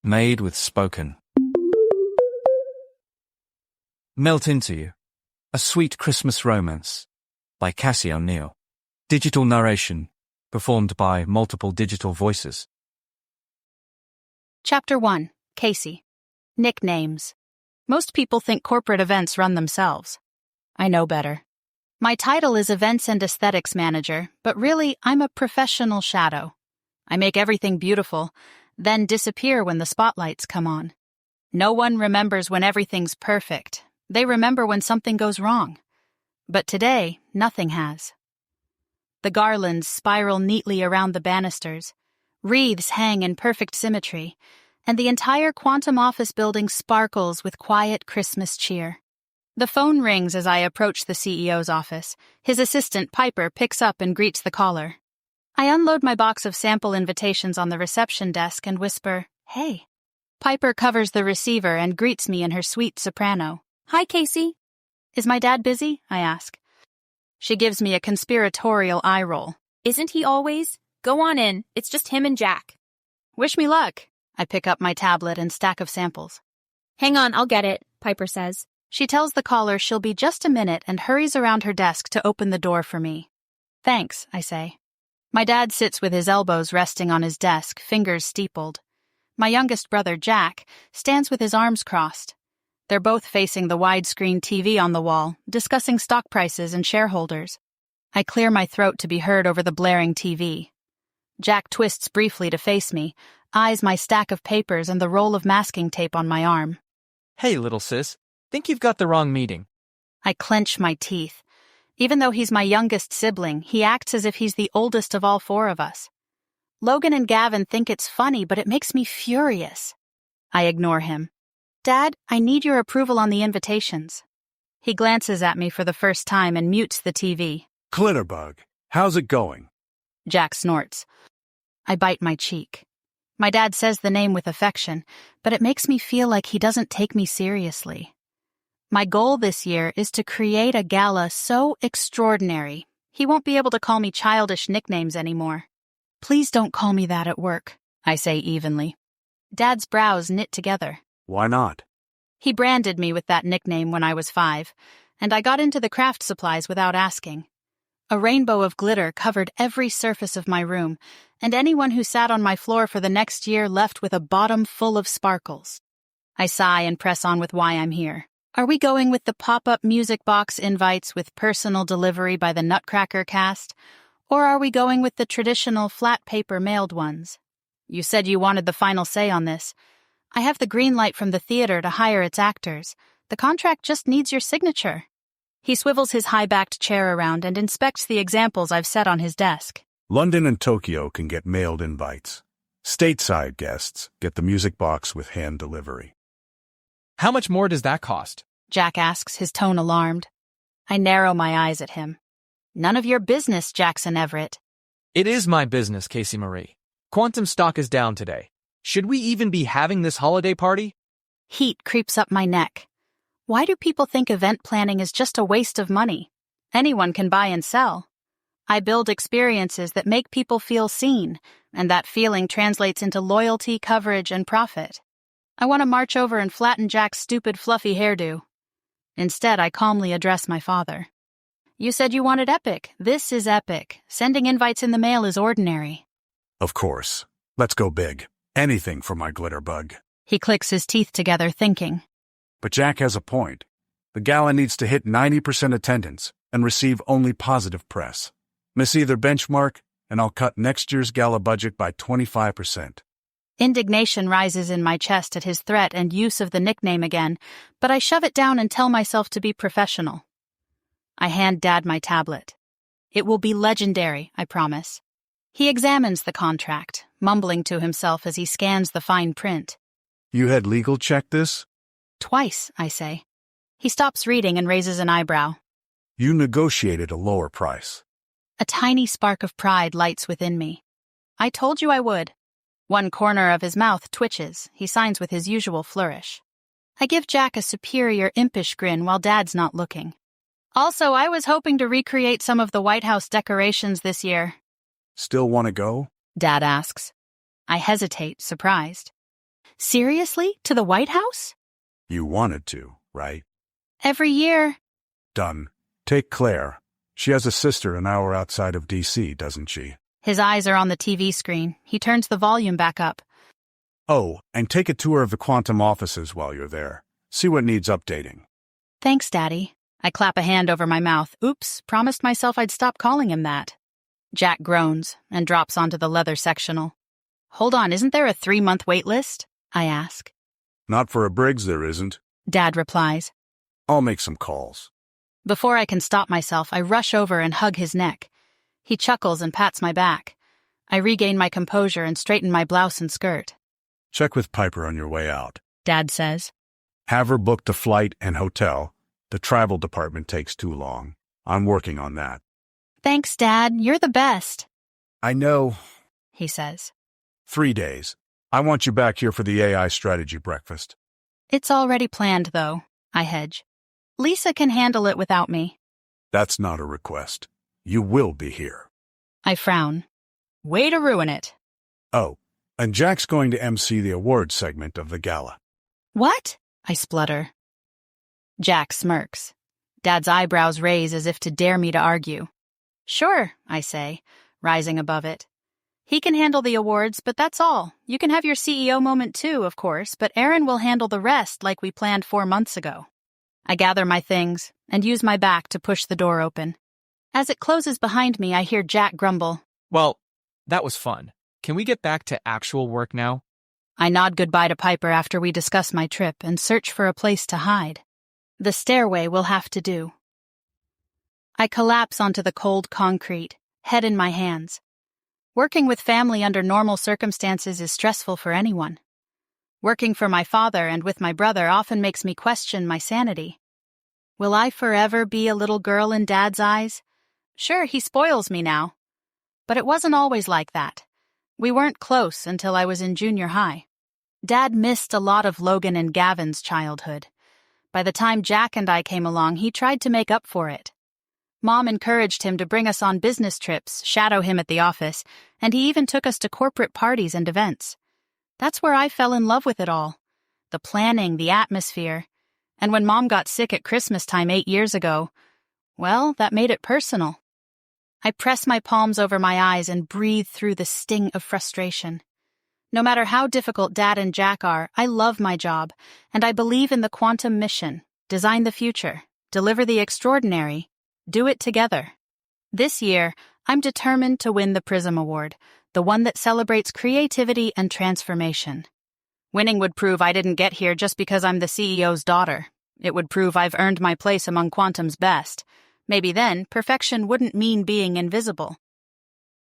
Made with spoken. Melt Into You, A Sweet Christmas Romance by Cassie O'Neill. Digital narration, performed by multiple digital voices. Chapter 1. Kacey. Nicknames. Most people think corporate events run themselves. I know better. My title is Events and Aesthetics Manager, but really I'm a professional shadow. I make everything beautiful, then disappear when the spotlights come on. No one remembers when everything's perfect. They remember when something goes wrong. But today, nothing has. The garlands spiral neatly around the banisters, wreaths hang in perfect symmetry, and the entire Quantum office building sparkles with quiet Christmas cheer. The phone rings as I approach the CEO's office. His assistant, Piper, picks up and greets the caller. I unload my box of sample invitations on the reception desk and whisper, "Hey." Piper covers the receiver and greets me in her sweet soprano. "Hi, Kacey." "Is my dad busy?" I ask. She gives me a conspiratorial eye roll. "Isn't he always? Go on in. It's just him and Jack." "Wish me luck." I pick up my tablet and stack of samples. "Hang on, I'll get it," Piper says. She tells the caller she'll be just a minute and hurries around her desk to open the door for me. "Thanks," I say. My dad sits with his elbows resting on his desk, fingers steepled. My youngest brother, Jack, stands with his arms crossed. They're both facing the widescreen TV on the wall, discussing stock prices and shareholders. I clear my throat to be heard over the blaring TV. Jack twists briefly to face me, eyes my stack of papers and the roll of masking tape on my arm. "Hey, little sis. Think you've got the wrong meeting." I clench my teeth. Even though he's my youngest sibling, he acts as if he's the oldest of all four of us. Logan and Gavin think it's funny, but it makes me furious. I ignore him. "Dad, I need your approval on the invitations." He glances at me for the first time and mutes the TV. "Glitterbug, how's it going?" Jack snorts. I bite my cheek. My dad says the name with affection, but it makes me feel like he doesn't take me seriously. My goal this year is to create a gala so extraordinary, he won't be able to call me childish nicknames anymore. "Please don't call me that at work," I say evenly. Dad's brows knit together. "Why not?" He branded me with that nickname when I was 5, and I got into the craft supplies without asking. A rainbow of glitter covered every surface of my room, and anyone who sat on my floor for the next year left with a bottom full of sparkles. I sigh and press on with why I'm here. Are we going with the pop-up music box invites with personal delivery by the Nutcracker cast, or are we going with the traditional flat paper mailed ones? You said you wanted the final say on this. I have the green light from the theater to hire its actors. The contract just needs your signature. He swivels his high-backed chair around and inspects the examples I've set on his desk. "London and Tokyo can get mailed invites. Stateside guests get the music box with hand delivery." "How much more does that cost?" Jack asks, his tone alarmed. I narrow my eyes at him. "None of your business, Jackson Everett." "It is my business, Casey Marie. Quantum stock is down today. Should we even be having this holiday party?" Heat creeps up my neck. Why do people think event planning is just a waste of money? Anyone can buy and sell. I build experiences that make people feel seen, and that feeling translates into loyalty, coverage, and profit. I want to march over and flatten Jack's stupid, fluffy hairdo. Instead, I calmly address my father. "You said you wanted epic. This is epic. Sending invites in the mail is ordinary." "Of course. Let's go big. Anything for my Glitterbug." He clicks his teeth together, thinking. But Jack has a point. The gala needs to hit 90% attendance and receive only positive press. Miss either benchmark, and I'll cut next year's gala budget by 25%. Indignation rises in my chest at his threat and use of the nickname again, but I shove it down and tell myself to be professional. I hand Dad my tablet. "It will be legendary, I promise." He examines the contract, mumbling to himself as he scans the fine print. "You had legal check this?" "Twice," I say. He stops reading and raises an eyebrow. "You negotiated a lower price." A tiny spark of pride lights within me. "I told you I would." One corner of his mouth twitches. He signs with his usual flourish. I give Jack a superior, impish grin while Dad's not looking. "Also, I was hoping to recreate some of the White House decorations this year." "Still want to go?" Dad asks. I hesitate, surprised. Seriously? To the White House? You wanted to, right? Every year. Done. Take Claire. She has a sister an hour outside of D.C., doesn't she? His eyes are on the TV screen. He turns the volume back up. Oh, and take a tour of the quantum offices while you're there. See what needs updating. Thanks, Daddy. I clap a hand over my mouth. Oops, promised myself I'd stop calling him that. Jack groans and drops onto the leather sectional. Hold on, isn't there a 3-month wait list? I ask. Not for a Briggs, there isn't. Dad replies. I'll make some calls. Before I can stop myself, I rush over and hug his neck. He chuckles and pats my back. I regain my composure and straighten my blouse and skirt. Check with Piper on your way out. Dad says. Have her book the flight and hotel. The travel department takes too long. I'm working on that. Thanks, Dad. You're the best. I know. He says. 3 days. I want you back here for the AI strategy breakfast. It's already planned, though. I hedge. Lisa can handle it without me. That's not a request. You will be here. I frown. Way to ruin it. Oh, and Jack's going to MC the awards segment of the gala. What? I splutter. Jack smirks. Dad's eyebrows raise as if to dare me to argue. Sure, I say, rising above it. He can handle the awards, but that's all. You can have your CEO moment too, of course, but Aaron will handle the rest like we planned 4 months ago. I gather my things and use my back to push the door open. As it closes behind me, I hear Jack grumble. Well, that was fun. Can we get back to actual work now? I nod goodbye to Piper after we discuss my trip and search for a place to hide. The stairway will have to do. I collapse onto the cold concrete, head in my hands. Working with family under normal circumstances is stressful for anyone. Working for my father and with my brother often makes me question my sanity. Will I forever be a little girl in Dad's eyes? Sure, he spoils me now. But it wasn't always like that. We weren't close until I was in junior high. Dad missed a lot of Logan and Gavin's childhood. By the time Jack and I came along, he tried to make up for it. Mom encouraged him to bring us on business trips, shadow him at the office, and he even took us to corporate parties and events. That's where I fell in love with it all. The planning, the atmosphere. And when Mom got sick at Christmas time 8 years ago, well, that made it personal. I press my palms over my eyes and breathe through the sting of frustration. No matter how difficult Dad and Jack are, I love my job, and I believe in the quantum mission. Design the future, deliver the extraordinary, do it together. This year, I'm determined to win the Prism Award, the one that celebrates creativity and transformation. Winning would prove I didn't get here just because I'm the CEO's daughter. It would prove I've earned my place among Quantum's best. Maybe then, perfection wouldn't mean being invisible.